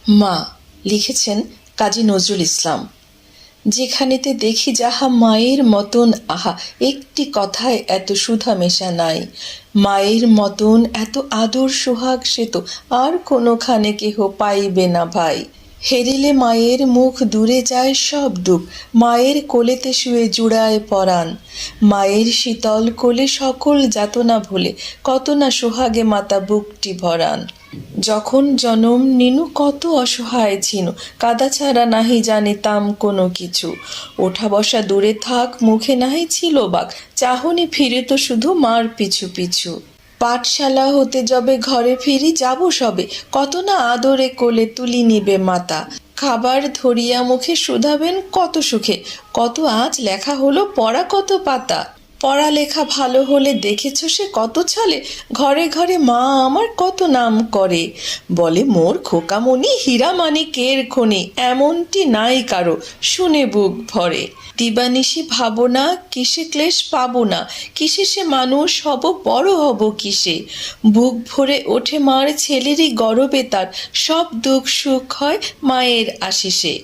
মা লিখেছেন কাজী নজরুল ইসলাম। যেখানেতে দেখি যাহা মায়ের মতন, আহা একটি কথায় এত সুধা মেশা নাই। মায়ের মতন এত আদর সোহাগ সে তো আর কোনোখানে কেহ পাইবে না ভাই। হেরিলে মায়ের মুখ দূরে যায় সব দুঃখ, মায়ের কোলেতে শুয়ে জুড়ায় পরাণ। মায়ের শীতল কোলে সকল যাতনা ভুলে কত না সোহাগে মাতা বুকটি ভরান। যখন জনম নিনু কত অসহায় ছিনু, কাদা ছাড়া নাহি জানিতাম কোনো কিছু। ওঠা বসা দূরে থাক, মুখে নাহি ছিল বাক, চাহনি ফিরে তো শুধু মার পিছু পিছু। পাঠশালা হতে যবে ঘরে ফিরি যাব সবে, কত না আদরে কোলে তুলি নিবে মাতা। খাবার ধরিয়া মুখে শুধাবেন কত সুখে, কত আজ লেখা হলো পড়া কত পাতা। পড়ালেখা ভালো হলে দেখেছ সে কত ছলে, ঘরে ঘরে মা আমার কত নাম করে। বলে মোর খোকামণি হীরা মানিকের খনি, এমনটি নাই কারো শুনে বুক ভরে। দিবানিশি ভাবনা কিসে ক্লেশ পাবো না, কিসে সে মানুষ হব বড় হব কিসে। বুক ভরে ওঠে মার ছেলেরই গরবে তার, সব দুঃখ সুখ হয় মায়ের আশিসে।